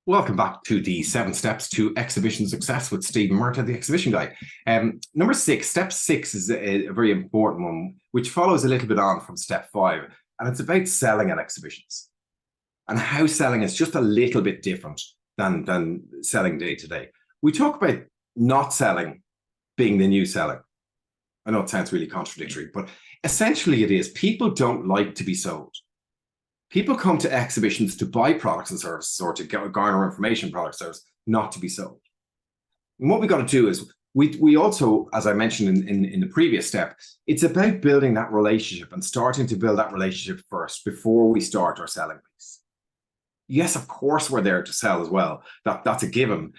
Welcome back to the 7 steps to exhibition success with Stephen Murtagh, the exhibition guy. Number 6, step 6 is a very important one, which follows a little bit on from step 5. And it's about selling at exhibitions and how selling is just a little bit different than selling day to day. We talk about not selling being the new selling. I know it sounds really contradictory, but essentially it is. People don't like to be sold. People come to exhibitions to buy products and services or to garner information, products and services, not to be sold. And what we got to do is we also, as I mentioned in the previous step, it's about building that relationship and starting to build that relationship first before we start our selling piece. Yes, of course, we're there to sell as well. That's a given.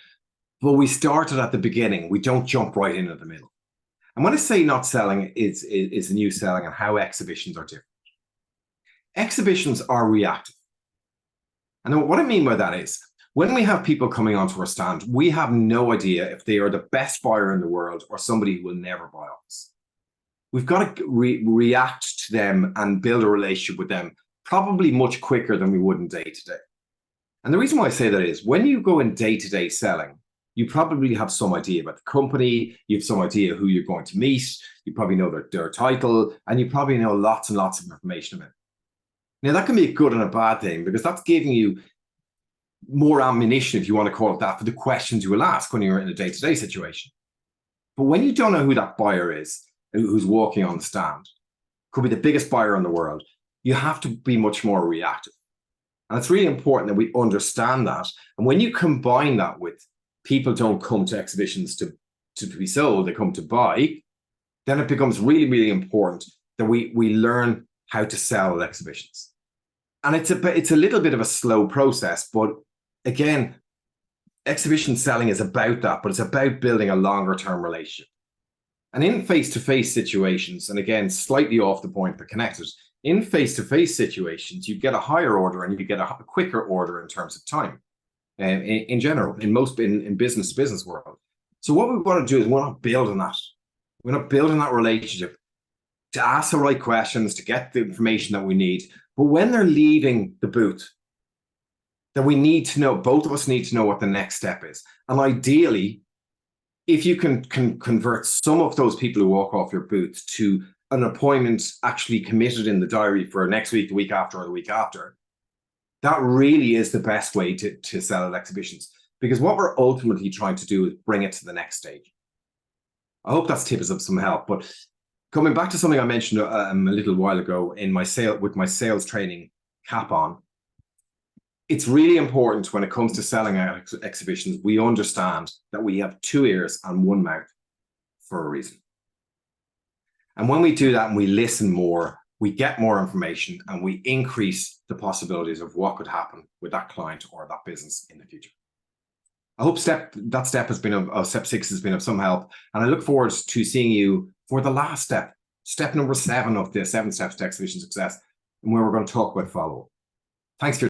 But we started at the beginning. We don't jump right in at the middle. And when I say not selling is the new selling and how exhibitions are different. Exhibitions are reactive. And what I mean by that is, when we have people coming onto our stand, we have no idea if they are the best buyer in the world or somebody who will never buy off us. We've got to react to them and build a relationship with them probably much quicker than we would in day-to-day. And the reason why I say that is, when you go in day-to-day selling, you probably have some idea about the company, you have some idea who you're going to meet, you probably know their title, and you probably know lots and lots of information about it. Now, that can be a good and a bad thing because that's giving you more ammunition, if you want to call it that, for the questions you will ask when you're in a day-to-day situation. But when you don't know who that buyer is, who's walking on the stand, could be the biggest buyer in the world, you have to be much more reactive. And it's really important that we understand that. And when you combine that with people don't come to exhibitions to be sold, they come to buy, then it becomes really, really important that we learn how to sell at exhibitions. And it's a little bit of a slow process, but again, exhibition selling is about that, but it's about building a longer term relationship. And in face-to-face situations, and again, slightly off the point but connected, in face-to-face situations, you get a higher order and you get a quicker order in terms of time, in general, in business-to-business world. So what we want to do is we want to build on that. We want to build on that relationship to ask the right questions, to get the information that we need. But when they're leaving the booth, then we need to know, both of us need to know what the next step is. And ideally, if you can convert some of those people who walk off your booth to an appointment actually committed in the diary for next week, the week after, or the week after, that really is the best way to sell at exhibitions. Because what we're ultimately trying to do is bring it to the next stage. I hope that's tips of some help. But coming back to something I mentioned a little while ago in my sales training cap on, it's really important when it comes to selling at exhibitions, we understand that we have 2 ears and 1 mouth for a reason. And when we do that and we listen more, we get more information and we increase the possibilities of what could happen with that client or that business in the future. I hope step 6 has been of some help. And I look forward to seeing you for the last step number 7 of the 7 steps to exhibition success, and where we're going to talk about follow-up. Thanks for